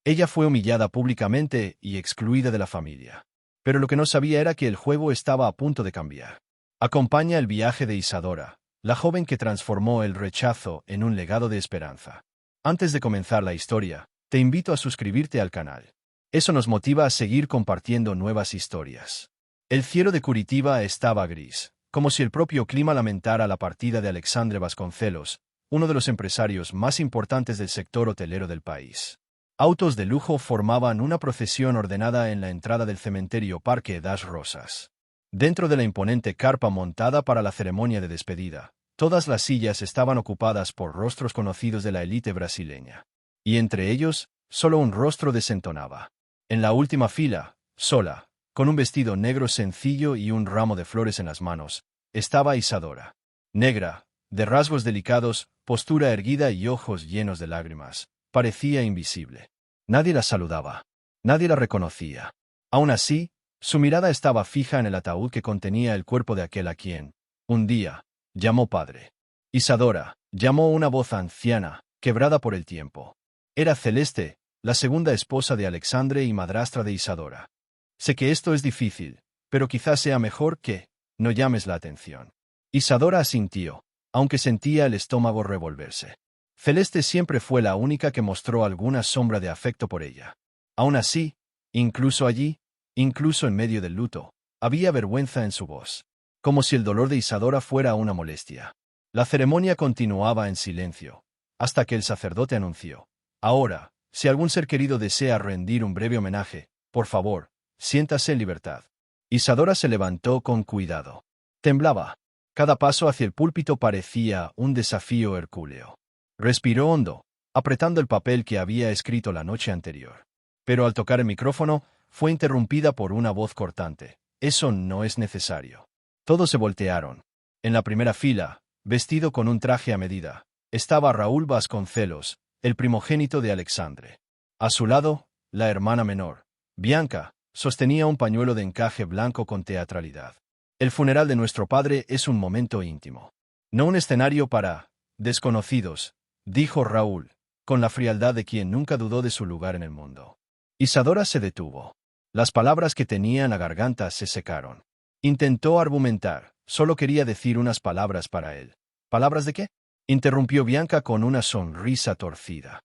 Ella fue humillada públicamente y excluida de la familia. Pero lo que no sabía era que el juego estaba a punto de cambiar. Acompaña el viaje de Isadora, la joven que transformó el rechazo en un legado de esperanza. Antes de comenzar la historia, te invito a suscribirte al canal. Eso nos motiva a seguir compartiendo nuevas historias. El cielo de Curitiba estaba gris, como si el propio clima lamentara la partida de Alexandre Vasconcelos, uno de los empresarios más importantes del sector hotelero del país. Autos de lujo formaban una procesión ordenada en la entrada del cementerio Parque das Rosas. Dentro de la imponente carpa montada para la ceremonia de despedida, todas las sillas estaban ocupadas por rostros conocidos de la élite brasileña. Y entre ellos, solo un rostro desentonaba. En la última fila, sola, con un vestido negro sencillo y un ramo de flores en las manos, estaba Isadora. Negra, de rasgos delicados, postura erguida y ojos llenos de lágrimas, parecía invisible. Nadie la saludaba. Nadie la reconocía. Aún así, su mirada estaba fija en el ataúd que contenía el cuerpo de aquel a quien, un día, llamó padre. Isadora, llamó una voz anciana, quebrada por el tiempo. Era Celeste, la segunda esposa de Alexandre y madrastra de Isadora. Sé que esto es difícil, pero quizás sea mejor que no llames la atención. Isadora asintió, aunque sentía el estómago revolverse. Celeste siempre fue la única que mostró alguna sombra de afecto por ella. Aún así, incluso allí, incluso en medio del luto, había vergüenza en su voz, como si el dolor de Isadora fuera una molestia. La ceremonia continuaba en silencio, hasta que el sacerdote anunció: ahora, si algún ser querido desea rendir un breve homenaje, por favor, siéntase en libertad. Isadora se levantó con cuidado. Temblaba. Cada paso hacia el púlpito parecía un desafío hercúleo. Respiró hondo, apretando el papel que había escrito la noche anterior. Pero al tocar el micrófono, fue interrumpida por una voz cortante. Eso no es necesario. Todos se voltearon. En la primera fila, vestido con un traje a medida, estaba Raúl Vasconcelos, el primogénito de Alexandre. A su lado, la hermana menor, Bianca, sostenía un pañuelo de encaje blanco con teatralidad. El funeral de nuestro padre es un momento íntimo. No un escenario para desconocidos, dijo Raúl, con la frialdad de quien nunca dudó de su lugar en el mundo. Isadora se detuvo. Las palabras que tenía en la garganta se secaron. Intentó argumentar, solo quería decir unas palabras para él. ¿Palabras de qué? Interrumpió Bianca con una sonrisa torcida.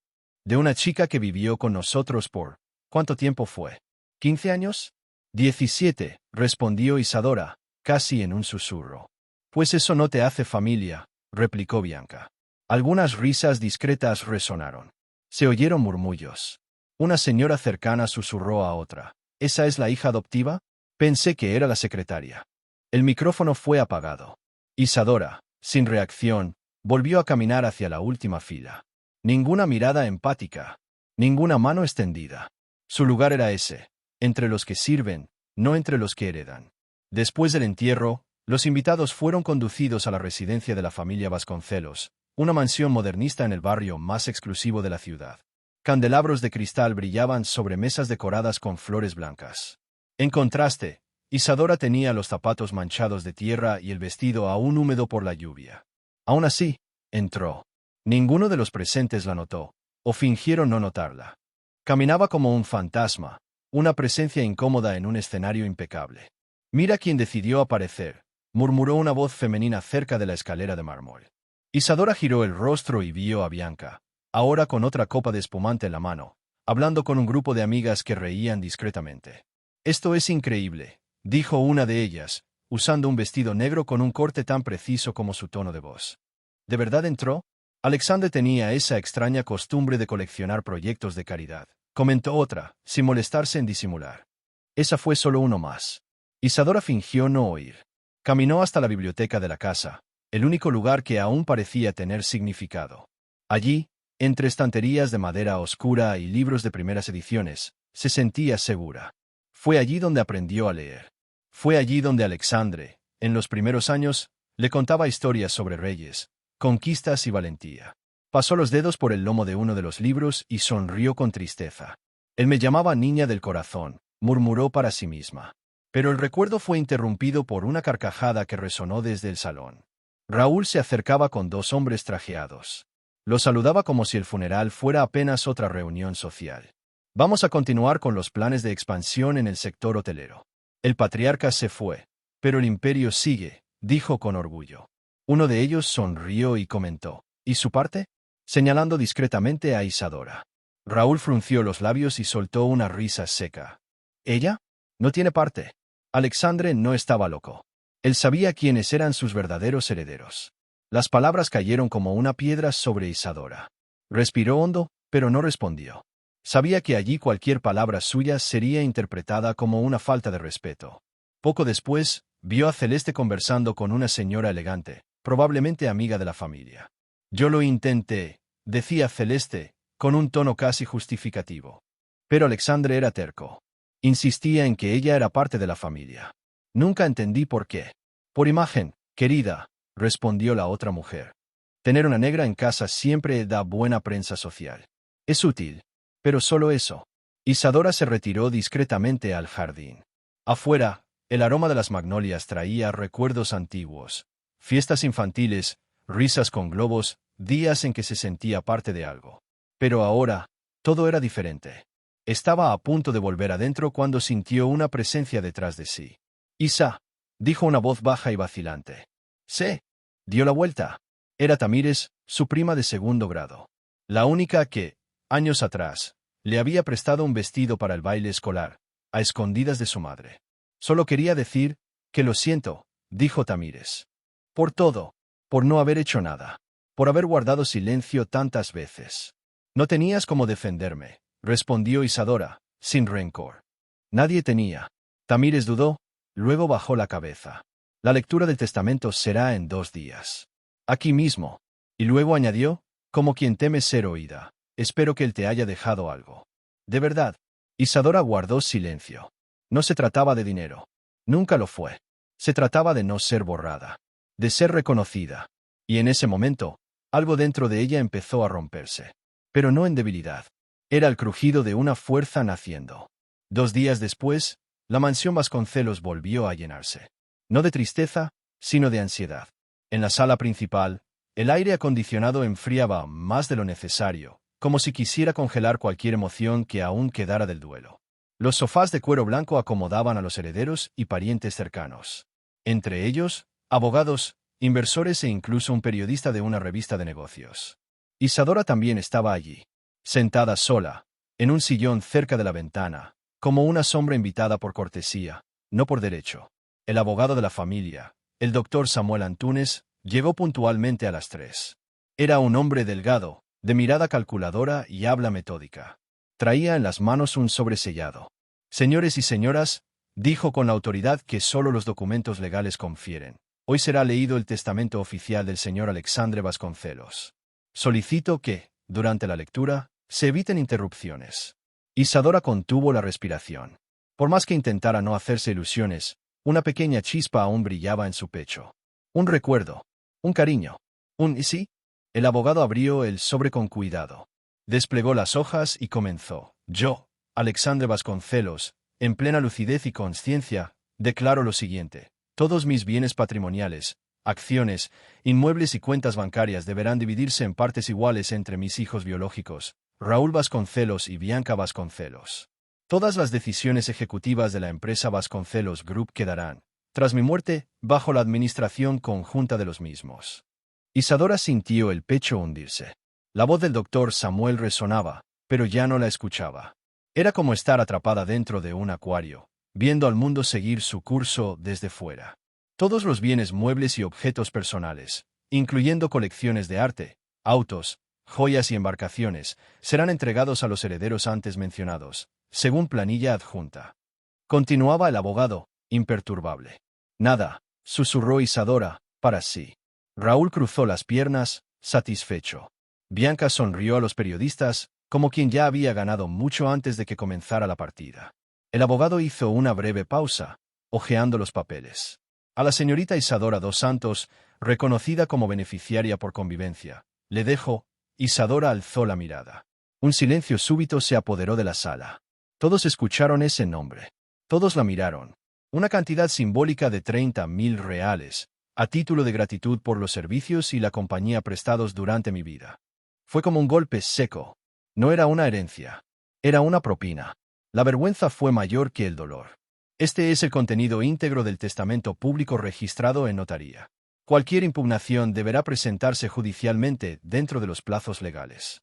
De una chica que vivió con nosotros por... ¿cuánto tiempo fue? ¿15 años? 17, respondió Isadora, casi en un susurro. Pues eso no te hace familia, replicó Bianca. Algunas risas discretas resonaron. Se oyeron murmullos. Una señora cercana susurró a otra: ¿esa es la hija adoptiva? Pensé que era la secretaria. El micrófono fue apagado. Isadora, sin reacción, volvió a caminar hacia la última fila. Ninguna mirada empática. Ninguna mano extendida. Su lugar era ese, entre los que sirven, no entre los que heredan. Después del entierro, los invitados fueron conducidos a la residencia de la familia Vasconcelos, una mansión modernista en el barrio más exclusivo de la ciudad. Candelabros de cristal brillaban sobre mesas decoradas con flores blancas. En contraste, Isadora tenía los zapatos manchados de tierra y el vestido aún húmedo por la lluvia. Aún así, entró. Ninguno de los presentes la notó, o fingieron no notarla. Caminaba como un fantasma, una presencia incómoda en un escenario impecable. «Mira quién decidió aparecer», murmuró una voz femenina cerca de la escalera de mármol. Isadora giró el rostro y vio a Bianca, ahora con otra copa de espumante en la mano, hablando con un grupo de amigas que reían discretamente. «Esto es increíble», dijo una de ellas, usando un vestido negro con un corte tan preciso como su tono de voz. ¿De verdad entró? Alexandre tenía esa extraña costumbre de coleccionar proyectos de caridad, comentó otra, sin molestarse en disimular. Esa fue solo uno más. Isadora fingió no oír. Caminó hasta la biblioteca de la casa, el único lugar que aún parecía tener significado. Allí, entre estanterías de madera oscura y libros de primeras ediciones, se sentía segura. Fue allí donde aprendió a leer. Fue allí donde Alexandre, en los primeros años, le contaba historias sobre reyes, conquistas y valentía. Pasó los dedos por el lomo de uno de los libros y sonrió con tristeza. Él me llamaba niña del corazón, murmuró para sí misma. Pero el recuerdo fue interrumpido por una carcajada que resonó desde el salón. Raúl se acercaba con dos hombres trajeados. Lo saludaba como si el funeral fuera apenas otra reunión social. Vamos a continuar con los planes de expansión en el sector hotelero. El patriarca se fue, pero el imperio sigue, dijo con orgullo. Uno de ellos sonrió y comentó, ¿y su parte? Señalando discretamente a Isadora. Raúl frunció los labios y soltó una risa seca. ¿Ella? No tiene parte. Alexandre no estaba loco. Él sabía quiénes eran sus verdaderos herederos. Las palabras cayeron como una piedra sobre Isadora. Respiró hondo, pero no respondió. Sabía que allí cualquier palabra suya sería interpretada como una falta de respeto. Poco después, vio a Celeste conversando con una señora elegante, probablemente amiga de la familia. Yo lo intenté, decía Celeste, con un tono casi justificativo. Pero Alexandre era terco. Insistía en que ella era parte de la familia. Nunca entendí por qué. Por imagen, querida, respondió la otra mujer. Tener una negra en casa siempre da buena prensa social. Es útil. Pero solo eso. Isadora se retiró discretamente al jardín. Afuera, el aroma de las magnolias traía recuerdos antiguos. Fiestas infantiles, risas con globos, días en que se sentía parte de algo. Pero ahora, todo era diferente. Estaba a punto de volver adentro cuando sintió una presencia detrás de sí. Isa, dijo una voz baja y vacilante. Sí. Dio la vuelta. Era Tamires, su prima de segundo grado. La única que, años atrás, le había prestado un vestido para el baile escolar, a escondidas de su madre. Solo quería decir que lo siento, dijo Tamires. Por todo, por no haber hecho nada, por haber guardado silencio tantas veces. No tenías cómo defenderme, respondió Isadora, sin rencor. Nadie tenía. Tamires dudó, luego bajó la cabeza. La lectura del testamento será en 2 días. Aquí mismo. Y luego añadió, como quien teme ser oída. Espero que él te haya dejado algo. De verdad. Isadora guardó silencio. No se trataba de dinero. Nunca lo fue. Se trataba de no ser borrada. De ser reconocida. Y en ese momento, algo dentro de ella empezó a romperse. Pero no en debilidad. Era el crujido de una fuerza naciendo. 2 días después, la mansión Vasconcelos volvió a llenarse. No de tristeza, sino de ansiedad. En la sala principal, el aire acondicionado enfriaba más de lo necesario, como si quisiera congelar cualquier emoción que aún quedara del duelo. Los sofás de cuero blanco acomodaban a los herederos y parientes cercanos. Entre ellos, abogados, inversores e incluso un periodista de una revista de negocios. Isadora también estaba allí, sentada sola, en un sillón cerca de la ventana, como una sombra invitada por cortesía, no por derecho. El abogado de la familia, el doctor Samuel Antúnez, llegó puntualmente a las 3. Era un hombre delgado, de mirada calculadora y habla metódica. Traía en las manos un sobresellado. Señores y señoras, dijo con la autoridad que solo los documentos legales confieren. Hoy será leído el testamento oficial del señor Alexandre Vasconcelos. Solicito que, durante la lectura, se eviten interrupciones. Isadora contuvo la respiración. Por más que intentara no hacerse ilusiones, una pequeña chispa aún brillaba en su pecho. Un recuerdo. Un cariño. ¿Y sí? El abogado abrió el sobre con cuidado. Desplegó las hojas y comenzó. Yo, Alexandre Vasconcelos, en plena lucidez y consciencia, declaro lo siguiente. Todos mis bienes patrimoniales, acciones, inmuebles y cuentas bancarias deberán dividirse en partes iguales entre mis hijos biológicos, Raúl Vasconcelos y Bianca Vasconcelos. Todas las decisiones ejecutivas de la empresa Vasconcelos Group quedarán, tras mi muerte, bajo la administración conjunta de los mismos. Isadora sintió el pecho hundirse. La voz del doctor Samuel resonaba, pero ya no la escuchaba. Era como estar atrapada dentro de un acuario, viendo al mundo seguir su curso desde fuera. Todos los bienes muebles y objetos personales, incluyendo colecciones de arte, autos, joyas y embarcaciones, serán entregados a los herederos antes mencionados, según planilla adjunta. Continuaba el abogado, imperturbable. Nada, susurró Isadora, para sí. Raúl cruzó las piernas, satisfecho. Bianca sonrió a los periodistas, como quien ya había ganado mucho antes de que comenzara la partida. El abogado hizo una breve pausa, hojeando los papeles. A la señorita Isadora dos Santos, reconocida como beneficiaria por convivencia, le dejo. Isadora alzó la mirada. Un silencio súbito se apoderó de la sala. Todos escucharon ese nombre. Todos la miraron. Una cantidad simbólica de 30.000 reales, a título de gratitud por los servicios y la compañía prestados durante mi vida. Fue como un golpe seco. No era una herencia. Era una propina. La vergüenza fue mayor que el dolor. Este es el contenido íntegro del testamento público registrado en notaría. Cualquier impugnación deberá presentarse judicialmente dentro de los plazos legales.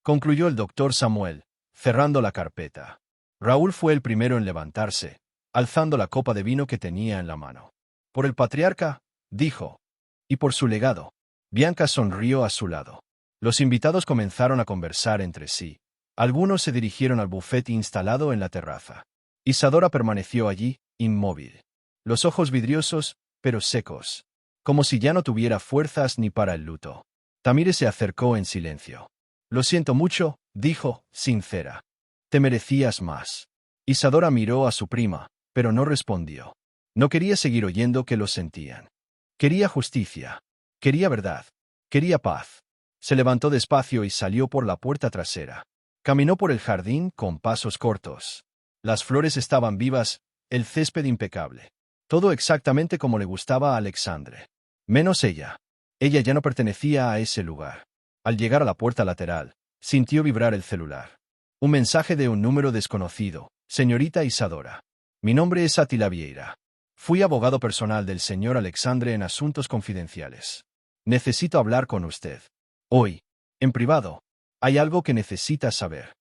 Concluyó el doctor Samuel, cerrando la carpeta. Raúl fue el primero en levantarse, alzando la copa de vino que tenía en la mano. Por el patriarca, dijo, y por su legado. Bianca sonrió a su lado. Los invitados comenzaron a conversar entre sí. Algunos se dirigieron al bufete instalado en la terraza. Isadora permaneció allí, inmóvil. Los ojos vidriosos, pero secos. Como si ya no tuviera fuerzas ni para el luto. Tamire se acercó en silencio. Lo siento mucho, dijo, sincera. Te merecías más. Isadora miró a su prima, pero no respondió. No quería seguir oyendo que lo sentían. Quería justicia. Quería verdad. Quería paz. Se levantó despacio y salió por la puerta trasera. Caminó por el jardín con pasos cortos. Las flores estaban vivas, el césped impecable. Todo exactamente como le gustaba a Alexandre. Menos ella. Ella ya no pertenecía a ese lugar. Al llegar a la puerta lateral, sintió vibrar el celular. Un mensaje de un número desconocido. Señorita Isadora. Mi nombre es Attila Vieira. Fui abogado personal del señor Alexandre en asuntos confidenciales. Necesito hablar con usted. Hoy. En privado. Hay algo que necesita saber.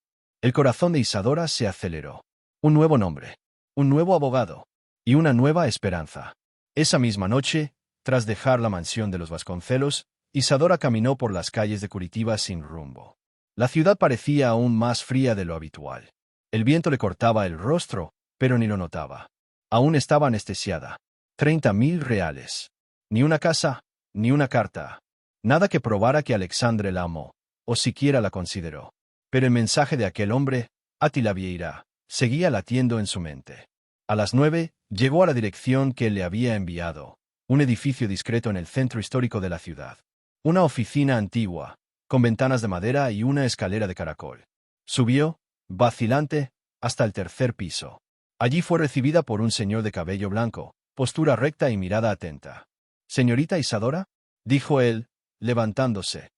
El corazón de Isadora se aceleró. Un nuevo nombre. Un nuevo abogado. Y una nueva esperanza. Esa misma noche, tras dejar la mansión de los Vasconcelos, Isadora caminó por las calles de Curitiba sin rumbo. La ciudad parecía aún más fría de lo habitual. El viento le cortaba el rostro, pero ni lo notaba. Aún estaba anestesiada. 30.000 reales. Ni una casa, ni una carta. Nada que probara que Alexandre la amó, o siquiera la consideró. Pero el mensaje de aquel hombre, Attila Vieira, seguía latiendo en su mente. A las 9, llegó a la dirección que él le había enviado, un edificio discreto en el centro histórico de la ciudad. Una oficina antigua, con ventanas de madera y una escalera de caracol. Subió, vacilante, hasta el tercer piso. Allí fue recibida por un señor de cabello blanco, postura recta y mirada atenta. «Señorita Isadora», dijo él, levantándose.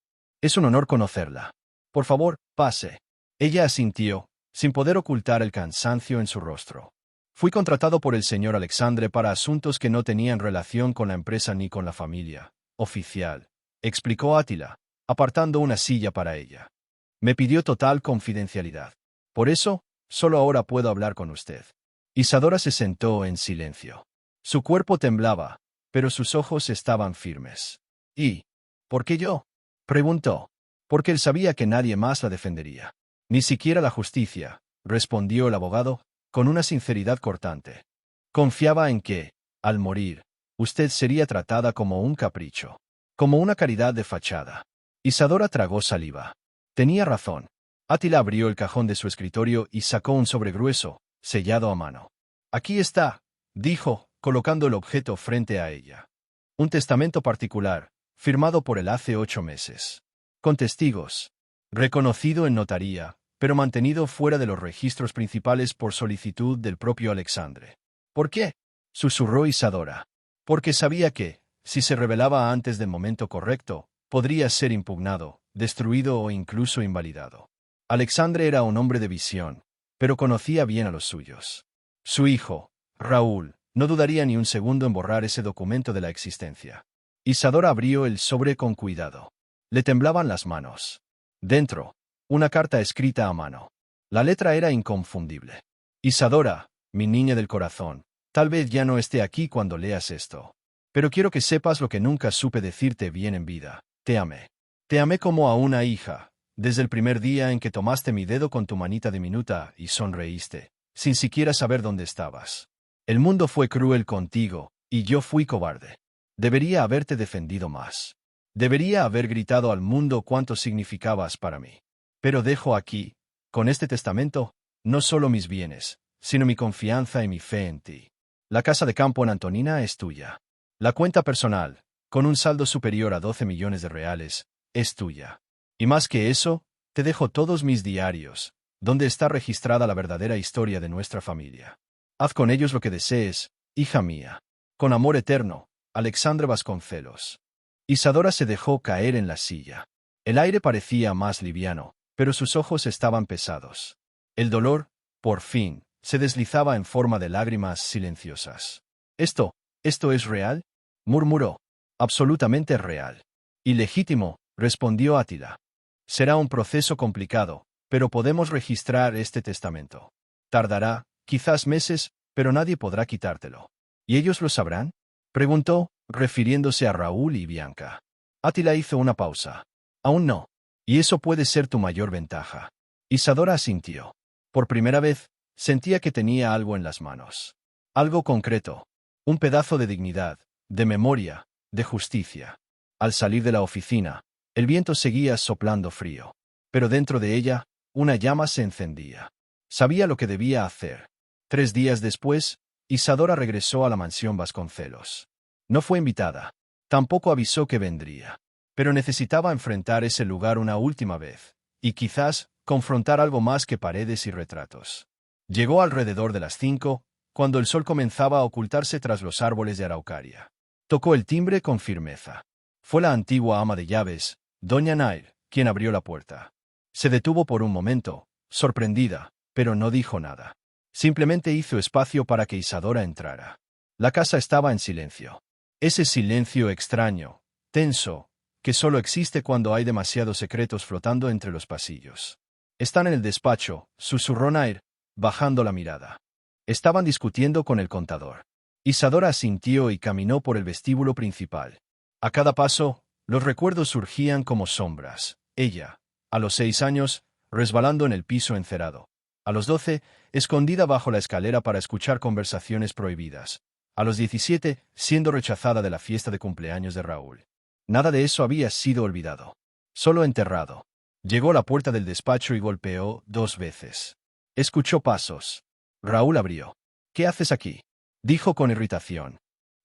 «Es un honor conocerla. Por favor, pase». Ella asintió, sin poder ocultar el cansancio en su rostro. «Fui contratado por el señor Alexandre para asuntos que no tenían relación con la empresa ni con la familia. Oficial», explicó Attila, apartando una silla para ella. «Me pidió total confidencialidad. Por eso, solo ahora puedo hablar con usted». Isadora se sentó en silencio. Su cuerpo temblaba, pero sus ojos estaban firmes. «¿Y por qué yo?», preguntó. «Porque él sabía que nadie más la defendería. Ni siquiera la justicia», respondió el abogado, con una sinceridad cortante. «Confiaba en que, al morir, usted sería tratada como un capricho, como una caridad de fachada». Isadora tragó saliva. Tenía razón. Attila abrió el cajón de su escritorio y sacó un sobre grueso, sellado a mano. «Aquí está», dijo, colocando el objeto frente a ella. «Un testamento particular, firmado por él hace 8 meses. Con testigos. Reconocido en notaría, pero mantenido fuera de los registros principales por solicitud del propio Alexandre». «¿Por qué?», susurró Isadora. «Porque sabía que, si se revelaba antes del momento correcto, podría ser impugnado, destruido o incluso invalidado. Alexandre era un hombre de visión, pero conocía bien a los suyos. Su hijo, Raúl, no dudaría ni un segundo en borrar ese documento de la existencia». Isadora abrió el sobre con cuidado. Le temblaban las manos. Dentro, una carta escrita a mano. La letra era inconfundible. «Isadora, mi niña del corazón, tal vez ya no esté aquí cuando leas esto. Pero quiero que sepas lo que nunca supe decirte bien en vida. Te amé. Te amé como a una hija, desde el primer día en que tomaste mi dedo con tu manita diminuta y sonreíste, sin siquiera saber dónde estabas. El mundo fue cruel contigo, y yo fui cobarde. Debería haberte defendido más. Debería haber gritado al mundo cuánto significabas para mí. Pero dejo aquí, con este testamento, no solo mis bienes, sino mi confianza y mi fe en ti. La casa de campo en Antonina es tuya. La cuenta personal, con un saldo superior a 12 millones de reales, es tuya. Y más que eso, te dejo todos mis diarios, donde está registrada la verdadera historia de nuestra familia. Haz con ellos lo que desees, hija mía. Con amor eterno, Alexandre Vasconcelos». Isadora se dejó caer en la silla. El aire parecía más liviano, pero sus ojos estaban pesados. El dolor, por fin, se deslizaba en forma de lágrimas silenciosas. ¿Esto es real?, murmuró. Absolutamente real. Y legítimo, respondió Átila. Será un proceso complicado, pero podemos registrar este testamento. Tardará, quizás meses, pero nadie podrá quitártelo. ¿Y ellos lo sabrán?, preguntó, refiriéndose a Raúl y Bianca. Átila hizo una pausa. Aún no. Y eso puede ser tu mayor ventaja. Isadora asintió. Por primera vez, sentía que tenía algo en las manos. Algo concreto. Un pedazo de dignidad, de memoria, de justicia. Al salir de la oficina, el viento seguía soplando frío. Pero dentro de ella, una llama se encendía. Sabía lo que debía hacer. 3 días después, Isadora regresó a la mansión Vasconcelos. No fue invitada. Tampoco avisó que vendría. Pero necesitaba enfrentar ese lugar una última vez. Y quizás, confrontar algo más que paredes y retratos. Llegó alrededor de las 5, cuando el sol comenzaba a ocultarse tras los árboles de araucaria. Tocó el timbre con firmeza. Fue la antigua ama de llaves, doña Nair, quien abrió la puerta. Se detuvo por un momento, sorprendida, pero no dijo nada. Simplemente hizo espacio para que Isadora entrara. La casa estaba en silencio. Ese silencio extraño, tenso, que solo existe cuando hay demasiados secretos flotando entre los pasillos. Están en el despacho, susurró Nair, bajando la mirada. Estaban discutiendo con el contador. Isadora asintió y caminó por el vestíbulo principal. A cada paso, los recuerdos surgían como sombras. Ella, a los 6 años, resbalando en el piso encerado. A los 12, escondida bajo la escalera para escuchar conversaciones prohibidas. A los 17, siendo rechazada de la fiesta de cumpleaños de Raúl. Nada de eso había sido olvidado. Solo enterrado. Llegó a la puerta del despacho y golpeó 2 veces. Escuchó pasos. Raúl abrió. «¿Qué haces aquí?», dijo con irritación.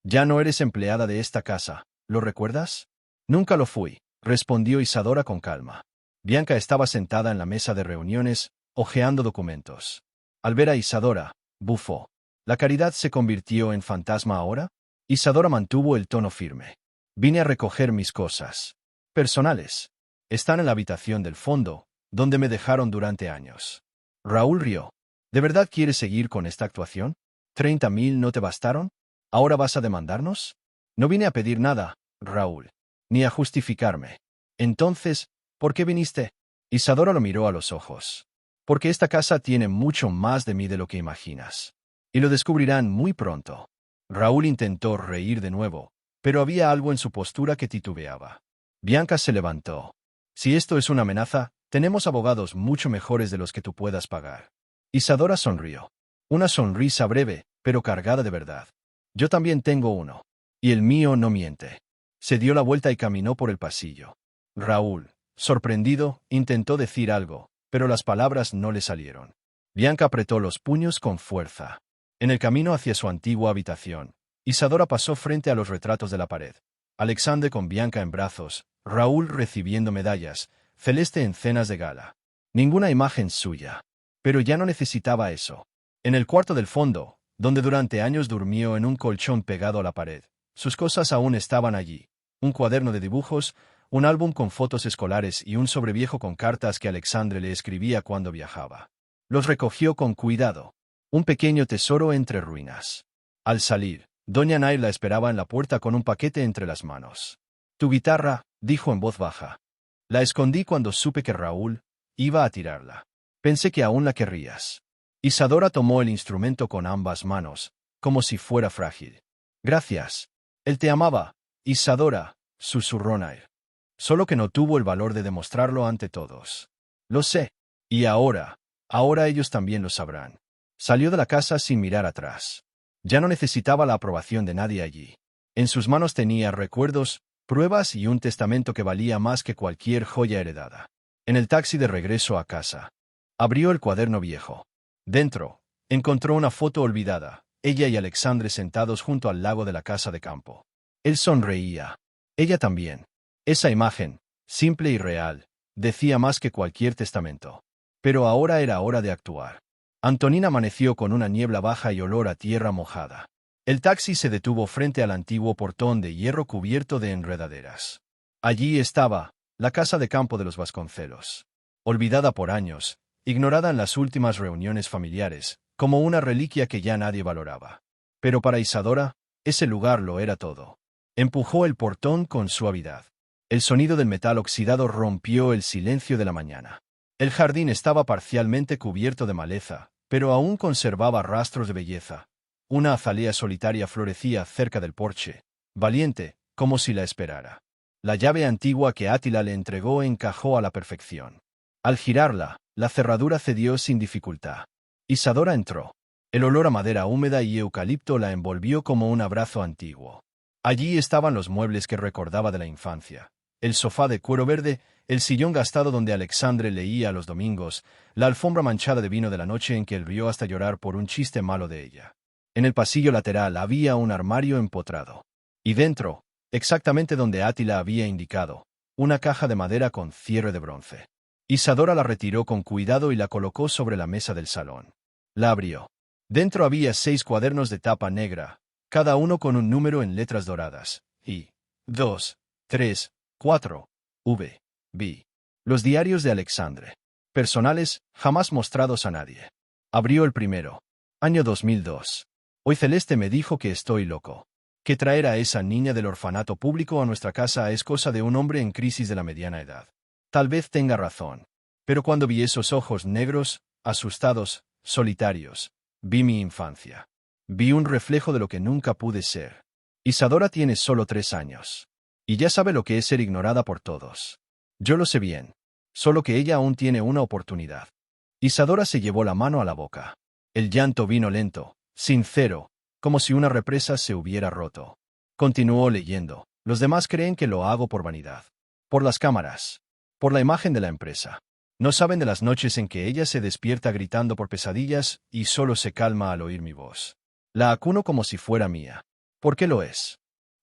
«Ya no eres empleada de esta casa, ¿lo recuerdas?». «Nunca lo fui», respondió Isadora con calma. Bianca estaba sentada en la mesa de reuniones, hojeando documentos. Al ver a Isadora, bufó. ¿La caridad se convirtió en fantasma ahora? Isadora mantuvo el tono firme. «Vine a recoger mis cosas personales. Están en la habitación del fondo, donde me dejaron durante años». Raúl rió. «¿De verdad quieres seguir con esta actuación? ¿30.000 no te bastaron? ¿Ahora vas a demandarnos?». «No vine a pedir nada, Raúl. Ni a justificarme». «Entonces, ¿por qué viniste?». Isadora lo miró a los ojos. «Porque esta casa tiene mucho más de mí de lo que imaginas. Y lo descubrirán muy pronto». Raúl intentó reír de nuevo, pero había algo en su postura que titubeaba. Bianca se levantó. «Si esto es una amenaza, tenemos abogados mucho mejores de los que tú puedas pagar». Isadora sonrió. Una sonrisa breve, pero cargada de verdad. «Yo también tengo uno. Y el mío no miente». Se dio la vuelta y caminó por el pasillo. Raúl, sorprendido, intentó decir algo, pero las palabras no le salieron. Bianca apretó los puños con fuerza. En el camino hacia su antigua habitación, Isadora pasó frente a los retratos de la pared. Alexandre con Bianca en brazos, Raúl recibiendo medallas, Celeste en cenas de gala. Ninguna imagen suya. Pero ya no necesitaba eso. En el cuarto del fondo, donde durante años durmió en un colchón pegado a la pared, sus cosas aún estaban allí. Un cuaderno de dibujos, un álbum con fotos escolares y un sobreviejo con cartas que Alexandre le escribía cuando viajaba. Los recogió con cuidado. Un pequeño tesoro entre ruinas. Al salir, doña Nair la esperaba en la puerta con un paquete entre las manos. «Tu guitarra», dijo en voz baja. «La escondí cuando supe que Raúl iba a tirarla. Pensé que aún la querrías». Isadora tomó el instrumento con ambas manos, como si fuera frágil. «Gracias. Él te amaba, Isadora», susurró Nair. «Solo que no tuvo el valor de demostrarlo ante todos». «Lo sé. Y ahora ellos también lo sabrán». Salió de la casa sin mirar atrás. Ya no necesitaba la aprobación de nadie allí. En sus manos tenía recuerdos, pruebas y un testamento que valía más que cualquier joya heredada. En el taxi de regreso a casa, abrió el cuaderno viejo. Dentro, encontró una foto olvidada, ella y Alexandre sentados junto al lago de la casa de campo. Él sonreía. Ella también. Esa imagen, simple y real, decía más que cualquier testamento. Pero ahora era hora de actuar. Antonina amaneció con una niebla baja y olor a tierra mojada. El taxi se detuvo frente al antiguo portón de hierro cubierto de enredaderas. Allí estaba, la casa de campo de los Vasconcelos. Olvidada por años, ignorada en las últimas reuniones familiares, como una reliquia que ya nadie valoraba. Pero para Isadora, ese lugar lo era todo. Empujó el portón con suavidad. El sonido del metal oxidado rompió el silencio de la mañana. El jardín estaba parcialmente cubierto de maleza, pero aún conservaba rastros de belleza. Una azalea solitaria florecía cerca del porche, valiente, como si la esperara. La llave antigua que Átila le entregó encajó a la perfección. Al girarla, la cerradura cedió sin dificultad. Isadora entró. El olor a madera húmeda y eucalipto la envolvió como un abrazo antiguo. Allí estaban los muebles que recordaba de la infancia. El sofá de cuero verde, el sillón gastado donde Alexandre leía los domingos, la alfombra manchada de vino de la noche en que él rió hasta llorar por un chiste malo de ella. En el pasillo lateral había un armario empotrado. Y dentro, exactamente donde Átila había indicado, una caja de madera con cierre de bronce. Isadora la retiró con cuidado y la colocó sobre la mesa del salón. La abrió. Dentro había 6 cuadernos de tapa negra, cada uno con un número en letras doradas, I, 2, 3, 4, V, B. Los diarios de Alexandre. Personales, jamás mostrados a nadie. Abrió el primero. Año 2002. Hoy Celeste me dijo que estoy loco. Que traer a esa niña del orfanato público a nuestra casa es cosa de un hombre en crisis de la mediana edad. Tal vez tenga razón. Pero cuando vi esos ojos negros, asustados, solitarios, vi mi infancia. Vi un reflejo de lo que nunca pude ser. Isadora tiene solo 3 años. Y ya sabe lo que es ser ignorada por todos. Yo lo sé bien. Solo que ella aún tiene una oportunidad. Isadora se llevó la mano a la boca. El llanto vino lento, sincero, como si una represa se hubiera roto. Continuó leyendo. Los demás creen que lo hago por vanidad. Por las cámaras. Por la imagen de la empresa. No saben de las noches en que ella se despierta gritando por pesadillas y solo se calma al oír mi voz. La acuno como si fuera mía. ¿Por qué lo es?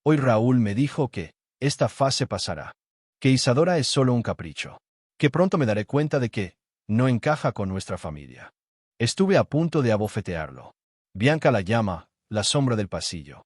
Hoy Raúl me dijo que esta fase pasará. Que Isadora es solo un capricho. Que pronto me daré cuenta de que no encaja con nuestra familia. Estuve a punto de abofetearlo. Bianca la llama, la sombra del pasillo.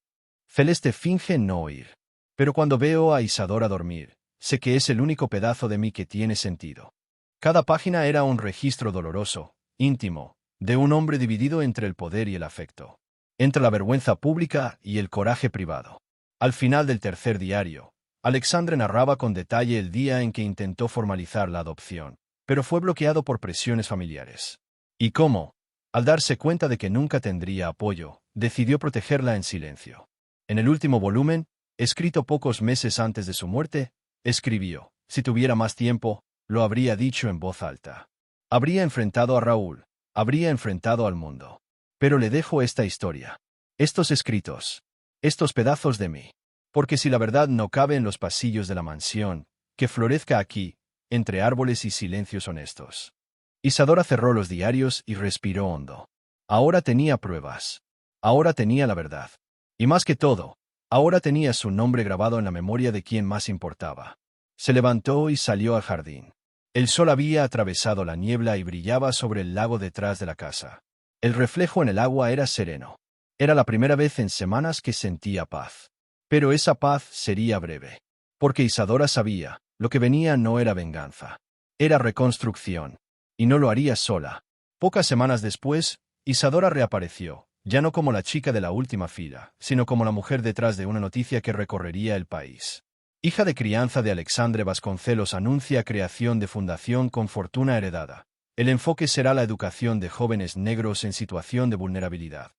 Celeste finge no oír. Pero cuando veo a Isadora dormir, sé que es el único pedazo de mí que tiene sentido. Cada página era un registro doloroso, íntimo, de un hombre dividido entre el poder y el afecto. Entre la vergüenza pública y el coraje privado. Al final del tercer diario, Alexandre narraba con detalle el día en que intentó formalizar la adopción, pero fue bloqueado por presiones familiares. Y cómo, al darse cuenta de que nunca tendría apoyo, decidió protegerla en silencio. En el último volumen, escrito pocos meses antes de su muerte, escribió: si tuviera más tiempo, lo habría dicho en voz alta. Habría enfrentado a Raúl, habría enfrentado al mundo. Pero le dejo esta historia. Estos escritos. Estos pedazos de mí. Porque si la verdad no cabe en los pasillos de la mansión, que florezca aquí, entre árboles y silencios honestos. Isadora cerró los diarios y respiró hondo. Ahora tenía pruebas. Ahora tenía la verdad. Y más que todo, ahora tenía su nombre grabado en la memoria de quien más importaba. Se levantó y salió al jardín. El sol había atravesado la niebla y brillaba sobre el lago detrás de la casa. El reflejo en el agua era sereno. Era la primera vez en semanas que sentía paz. Pero esa paz sería breve. Porque Isadora sabía, lo que venía no era venganza. Era reconstrucción. Y no lo haría sola. Pocas semanas después, Isadora reapareció, ya no como la chica de la última fila, sino como la mujer detrás de una noticia que recorrería el país. Hija de crianza de Alexandre Vasconcelos anuncia creación de fundación con fortuna heredada. El enfoque será la educación de jóvenes negros en situación de vulnerabilidad.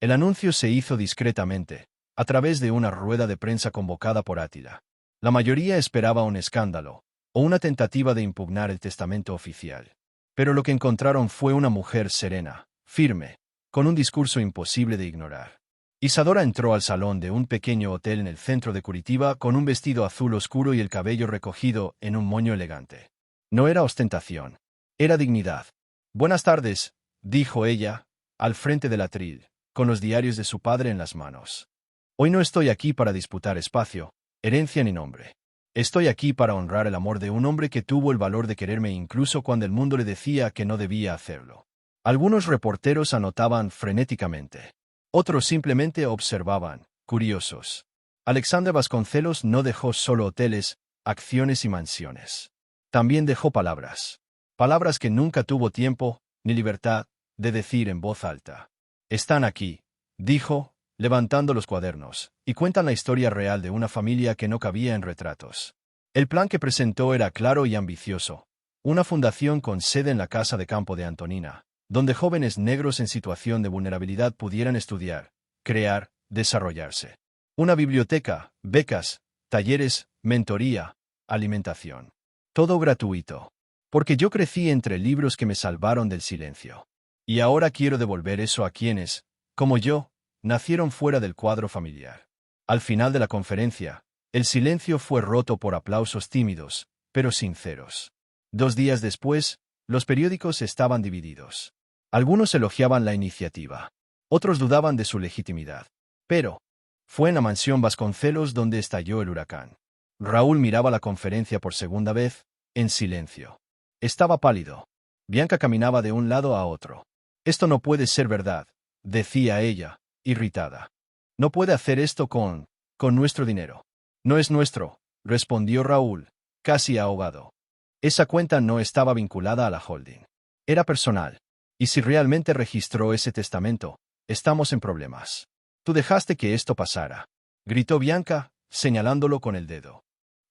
El anuncio se hizo discretamente, a través de una rueda de prensa convocada por Átila. La mayoría esperaba un escándalo, o una tentativa de impugnar el testamento oficial. Pero lo que encontraron fue una mujer serena, firme, con un discurso imposible de ignorar. Isadora entró al salón de un pequeño hotel en el centro de Curitiba con un vestido azul oscuro y el cabello recogido en un moño elegante. No era ostentación. Era dignidad. «Buenas tardes», dijo ella, al frente del atril, con los diarios de su padre en las manos. «Hoy no estoy aquí para disputar espacio, herencia ni nombre. Estoy aquí para honrar el amor de un hombre que tuvo el valor de quererme incluso cuando el mundo le decía que no debía hacerlo». Algunos reporteros anotaban frenéticamente. Otros simplemente observaban, curiosos. Alexandre Vasconcelos no dejó solo hoteles, acciones y mansiones. También dejó palabras. Palabras que nunca tuvo tiempo, ni libertad, de decir en voz alta. Están aquí, dijo, levantando los cuadernos, y cuentan la historia real de una familia que no cabía en retratos. El plan que presentó era claro y ambicioso. Una fundación con sede en la casa de campo de Antonina, donde jóvenes negros en situación de vulnerabilidad pudieran estudiar, crear, desarrollarse. Una biblioteca, becas, talleres, mentoría, alimentación. Todo gratuito. Porque yo crecí entre libros que me salvaron del silencio. Y ahora quiero devolver eso a quienes, como yo, nacieron fuera del cuadro familiar. Al final de la conferencia, el silencio fue roto por aplausos tímidos, pero sinceros. 2 días después, los periódicos estaban divididos. Algunos elogiaban la iniciativa. Otros dudaban de su legitimidad. Pero fue en la mansión Vasconcelos donde estalló el huracán. Raúl miraba la conferencia por segunda vez, en silencio. Estaba pálido. Bianca caminaba de un lado a otro. Esto no puede ser verdad, decía ella, irritada. No puede hacer esto con nuestro dinero. No es nuestro, respondió Raúl, casi ahogado. Esa cuenta no estaba vinculada a la holding. Era personal. Y si realmente registró ese testamento, estamos en problemas. Tú dejaste que esto pasara, gritó Bianca, señalándolo con el dedo.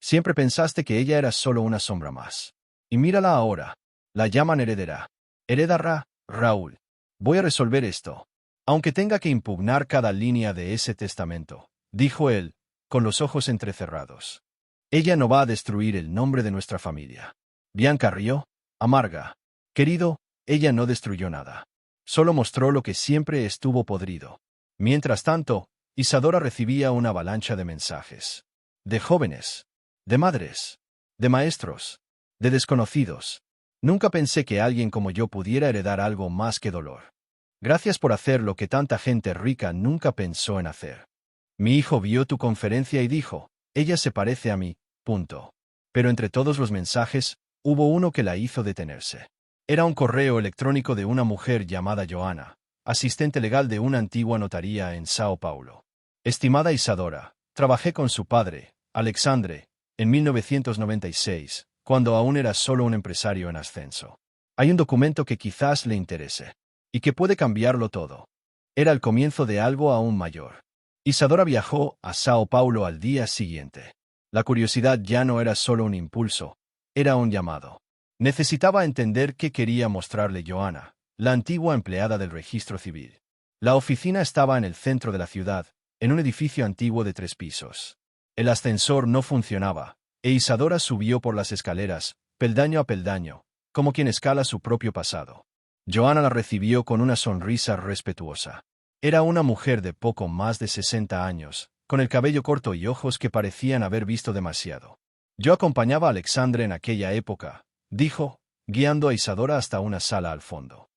Siempre pensaste que ella era solo una sombra más. Y mírala ahora. La llaman heredera. Heredará, Raúl. Voy a resolver esto. Aunque tenga que impugnar cada línea de ese testamento, dijo él, con los ojos entrecerrados. Ella no va a destruir el nombre de nuestra familia. Bianca rió, amarga. Querido, ella no destruyó nada. Solo mostró lo que siempre estuvo podrido. Mientras tanto, Isadora recibía una avalancha de mensajes. De jóvenes. De madres. De maestros. De desconocidos. Nunca pensé que alguien como yo pudiera heredar algo más que dolor. Gracias por hacer lo que tanta gente rica nunca pensó en hacer. Mi hijo vio tu conferencia y dijo, ella se parece a mí, punto. Pero entre todos los mensajes, hubo uno que la hizo detenerse. Era un correo electrónico de una mujer llamada Joana, asistente legal de una antigua notaría en Sao Paulo. Estimada Isadora, trabajé con su padre, Alexandre, en 1996, cuando aún era solo un empresario en ascenso. Hay un documento que quizás le interese, y que puede cambiarlo todo. Era el comienzo de algo aún mayor. Isadora viajó a Sao Paulo al día siguiente. La curiosidad ya no era solo un impulso, era un llamado. Necesitaba entender qué quería mostrarle Joana, la antigua empleada del registro civil. La oficina estaba en el centro de la ciudad, en un edificio antiguo de 3 pisos. El ascensor no funcionaba, e Isadora subió por las escaleras, peldaño a peldaño, como quien escala su propio pasado. Joana la recibió con una sonrisa respetuosa. Era una mujer de poco más de 60 años, con el cabello corto y ojos que parecían haber visto demasiado. Yo acompañaba a Alexandre en aquella época, dijo, guiando a Isadora hasta una sala al fondo.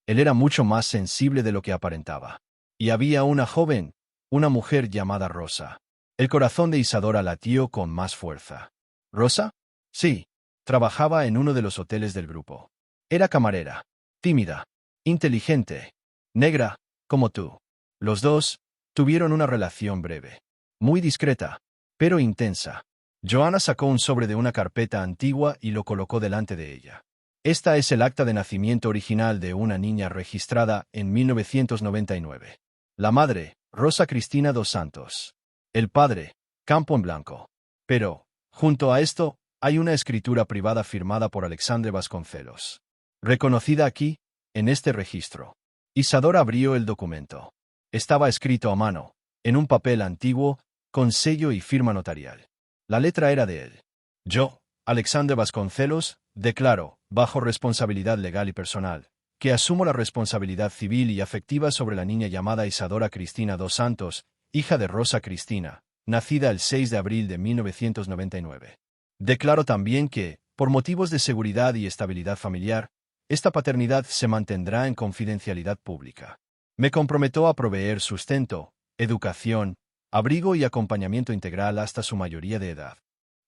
Él era mucho más sensible de lo que aparentaba. Y había una joven, una mujer llamada Rosa. El corazón de Isadora latió con más fuerza. ¿Rosa? Sí. Trabajaba en uno de los hoteles del grupo. Era camarera. Tímida. Inteligente. Negra, como tú. Los dos tuvieron una relación breve. Muy discreta, pero intensa. Joana sacó un sobre de una carpeta antigua y lo colocó delante de ella. Esta es el acta de nacimiento original de una niña registrada en 1999. La madre, Rosa Cristina dos Santos. El padre, Campo en Blanco. Pero, junto a esto, hay una escritura privada firmada por Alexandre Vasconcelos. Reconocida aquí, en este registro. Isadora abrió el documento. Estaba escrito a mano, en un papel antiguo, con sello y firma notarial. La letra era de él. Yo, Alexandre Vasconcelos, declaro, bajo responsabilidad legal y personal, que asumo la responsabilidad civil y afectiva sobre la niña llamada Isadora Cristina dos Santos, hija de Rosa Cristina, nacida el 6 de abril de 1999. Declaro también que, por motivos de seguridad y estabilidad familiar, esta paternidad se mantendrá en confidencialidad pública. Me comprometo a proveer sustento, educación, abrigo y acompañamiento integral hasta su mayoría de edad.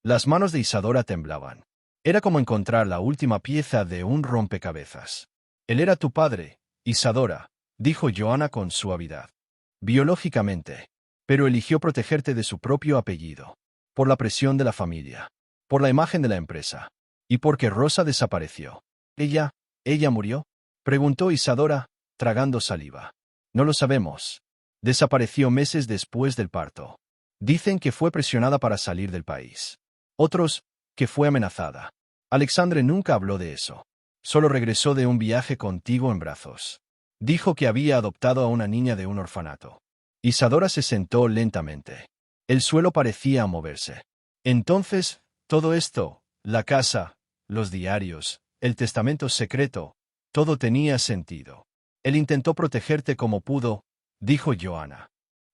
Las manos de Isadora temblaban. Era como encontrar la última pieza de un rompecabezas. Él era tu padre, Isadora, dijo Joana con suavidad. Biológicamente. Pero eligió protegerte de su propio apellido. Por la presión de la familia. Por la imagen de la empresa. Y porque Rosa desapareció. ¿Ella? ¿Ella murió? Preguntó Isadora, tragando saliva. No lo sabemos. Desapareció meses después del parto. Dicen que fue presionada para salir del país. Otros, que fue amenazada. Alexandre nunca habló de eso. Solo regresó de un viaje contigo en brazos. Dijo que había adoptado a una niña de un orfanato. Isadora se sentó lentamente. El suelo parecía moverse. Entonces, todo esto, la casa, los diarios, el testamento secreto, todo tenía sentido. Él intentó protegerte como pudo, dijo Johanna.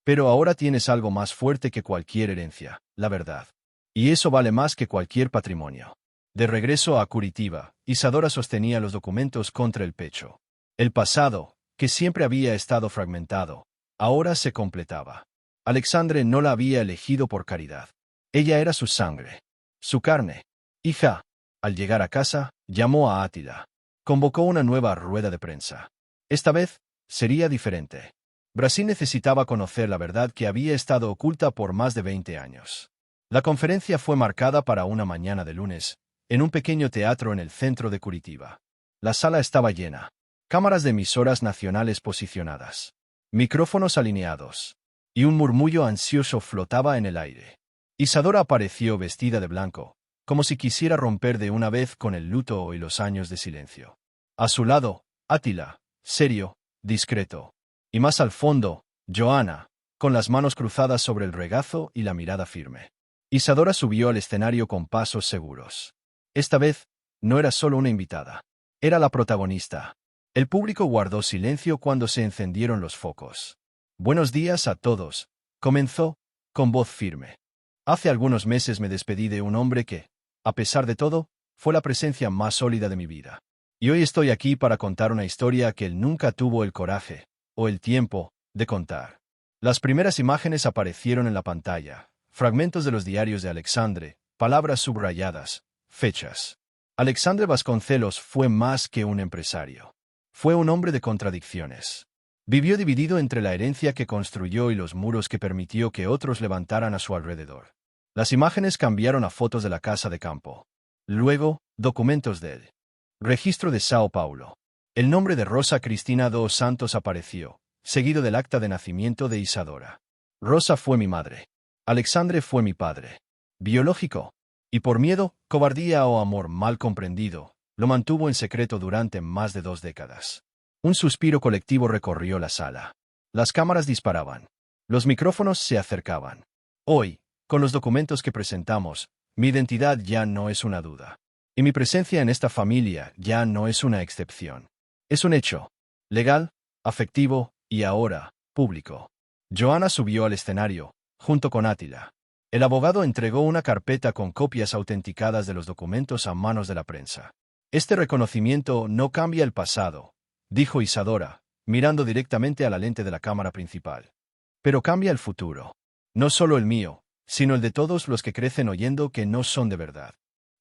Pero ahora tienes algo más fuerte que cualquier herencia, la verdad. Y eso vale más que cualquier patrimonio. De regreso a Curitiba, Isadora sostenía los documentos contra el pecho. El pasado, que siempre había estado fragmentado, ahora se completaba. Alexandre no la había elegido por caridad. Ella era su sangre, su carne. Hija, al llegar a casa, llamó a Átila. Convocó una nueva rueda de prensa. Esta vez, sería diferente. Brasil necesitaba conocer la verdad que había estado oculta por más de 20 años. La conferencia fue marcada para una mañana de lunes, en un pequeño teatro en el centro de Curitiba. La sala estaba llena. Cámaras de emisoras nacionales posicionadas. Micrófonos alineados. Y un murmullo ansioso flotaba en el aire. Isadora apareció vestida de blanco, como si quisiera romper de una vez con el luto y los años de silencio. A su lado, Átila, serio, discreto. Y más al fondo, Johanna, con las manos cruzadas sobre el regazo y la mirada firme. Isadora subió al escenario con pasos seguros. Esta vez, no era solo una invitada. Era la protagonista. El público guardó silencio cuando se encendieron los focos. Buenos días a todos, comenzó, con voz firme. Hace algunos meses me despedí de un hombre que, a pesar de todo, fue la presencia más sólida de mi vida. Y hoy estoy aquí para contar una historia que él nunca tuvo el coraje, o el tiempo, de contar. Las primeras imágenes aparecieron en la pantalla, fragmentos de los diarios de Alexandre, palabras subrayadas, fechas. Alexandre Vasconcelos fue más que un empresario. Fue un hombre de contradicciones. Vivió dividido entre la herencia que construyó y los muros que permitió que otros levantaran a su alrededor. Las imágenes cambiaron a fotos de la casa de campo. Luego, documentos de él. Registro de Sao Paulo. El nombre de Rosa Cristina dos Santos apareció, seguido del acta de nacimiento de Isadora. Rosa fue mi madre. Alexandre fue mi padre. Biológico. Y por miedo, cobardía o amor mal comprendido, lo mantuvo en secreto durante más de 2 décadas. Un suspiro colectivo recorrió la sala. Las cámaras disparaban. Los micrófonos se acercaban. Hoy, con los documentos que presentamos, mi identidad ya no es una duda. Y mi presencia en esta familia ya no es una excepción. Es un hecho. Legal, afectivo y ahora, público. Johanna subió al escenario, junto con Átila. El abogado entregó una carpeta con copias autenticadas de los documentos a manos de la prensa. Este reconocimiento no cambia el pasado, dijo Isadora, mirando directamente a la lente de la cámara principal. Pero cambia el futuro. No solo el mío, sino el de todos los que crecen oyendo que no son de verdad.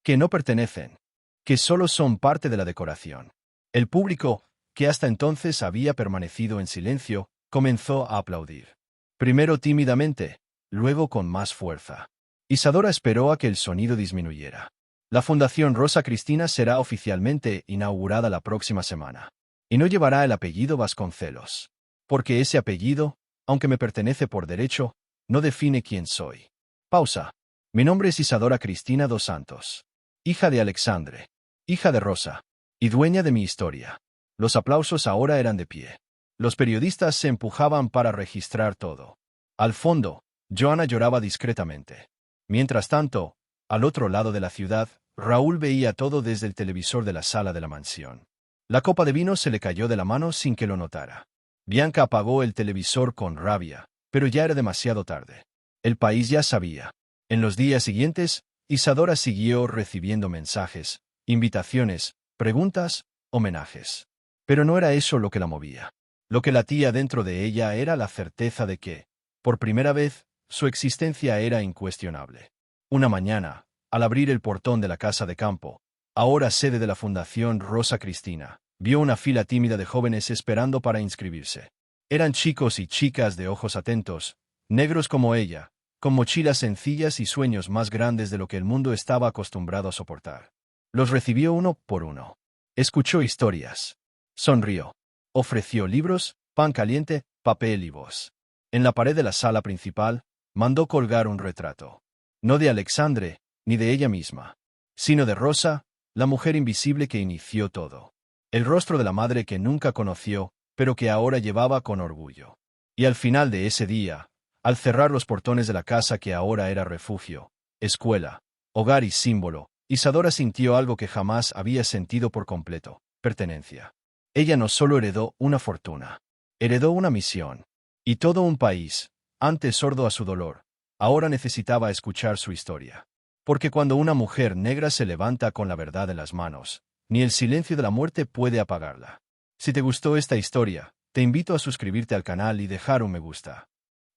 Que no pertenecen. Que solo son parte de la decoración. El público, que hasta entonces había permanecido en silencio, comenzó a aplaudir. Primero tímidamente, luego con más fuerza. Isadora esperó a que el sonido disminuyera. La Fundación Rosa Cristina será oficialmente inaugurada la próxima semana. Y no llevará el apellido Vasconcelos. Porque ese apellido, aunque me pertenece por derecho, no define quién soy. Pausa. Mi nombre es Isadora Cristina dos Santos. Hija de Alexandre. Hija de Rosa. Y dueña de mi historia. Los aplausos ahora eran de pie. Los periodistas se empujaban para registrar todo. Al fondo, Johanna lloraba discretamente. Mientras tanto, al otro lado de la ciudad, Raúl veía todo desde el televisor de la sala de la mansión. La copa de vino se le cayó de la mano sin que lo notara. Bianca apagó el televisor con rabia, pero ya era demasiado tarde. El país ya sabía. En los días siguientes, Isadora siguió recibiendo mensajes, invitaciones, preguntas, homenajes. Pero no era eso lo que la movía. Lo que latía dentro de ella era la certeza de que, por primera vez, su existencia era incuestionable. Una mañana, al abrir el portón de la casa de campo, ahora sede de la Fundación Rosa Cristina, vio una fila tímida de jóvenes esperando para inscribirse. Eran chicos y chicas de ojos atentos, negros como ella, con mochilas sencillas y sueños más grandes de lo que el mundo estaba acostumbrado a soportar. Los recibió uno por uno. Escuchó historias. Sonrió. Ofreció libros, pan caliente, papel y voz. En la pared de la sala principal, mandó colgar un retrato. No de Alexandre, ni de ella misma, sino de Rosa, la mujer invisible que inició todo. El rostro de la madre que nunca conoció, pero que ahora llevaba con orgullo. Y al final de ese día, al cerrar los portones de la casa que ahora era refugio, escuela, hogar y símbolo, Isadora sintió algo que jamás había sentido por completo: pertenencia. Ella no solo heredó una fortuna, heredó una misión. Y todo un país, antes sordo a su dolor, ahora necesitaba escuchar su historia. Porque cuando una mujer negra se levanta con la verdad en las manos, ni el silencio de la muerte puede apagarla. Si te gustó esta historia, te invito a suscribirte al canal y dejar un me gusta.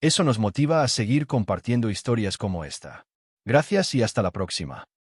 Eso nos motiva a seguir compartiendo historias como esta. Gracias y hasta la próxima.